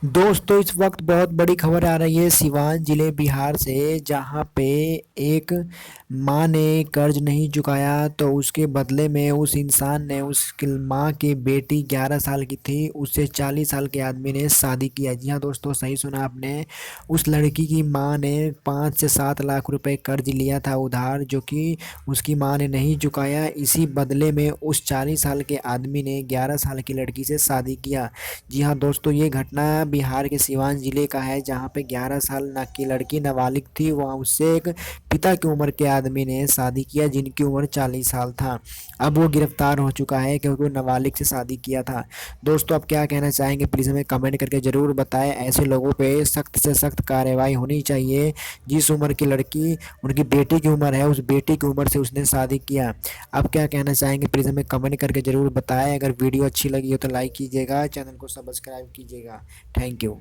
दोस्तों इस वक्त बहुत बड़ी खबर आ रही है सिवान जिले बिहार से, जहां पे एक माँ ने कर्ज नहीं चुकाया तो उसके बदले में उस इंसान ने, उसकी माँ की बेटी 11 साल की थी, उससे 40 साल के आदमी ने शादी किया। जी हाँ दोस्तों, सही सुना आपने। उस लड़की की माँ ने 5 से 7 लाख रुपए कर्ज लिया था उधार, जो कि उसकी माँ ने नहीं चुकाया। इसी बदले में उस 40 साल के आदमी ने 11 साल की लड़की से शादी किया। जी हाँ दोस्तों, ये घटना बिहार के सिवान जिले का है, जहाँ पे 11 साल ना की लड़की नाबालिग थी, वहाँ उससे एक पिता की उम्र के आदमी ने शादी किया जिनकी उम्र 40 साल था। अब वो गिरफ्तार हो चुका है क्योंकि वो नाबालिग से शादी किया था। दोस्तों आप क्या कहना चाहेंगे, प्लीज़ हमें कमेंट करके ज़रूर बताएं। ऐसे लोगों पे सख्त से सख्त कार्रवाई होनी चाहिए। जिस उम्र की लड़की उनकी बेटी की उम्र है, उस बेटी की उम्र से उसने शादी किया। आप क्या कहना चाहेंगे, प्लीज़ हमें कमेंट करके ज़रूर बताएं। अगर वीडियो अच्छी लगी हो तो लाइक कीजिएगा, चैनल को सब्सक्राइब कीजिएगा। Thank you.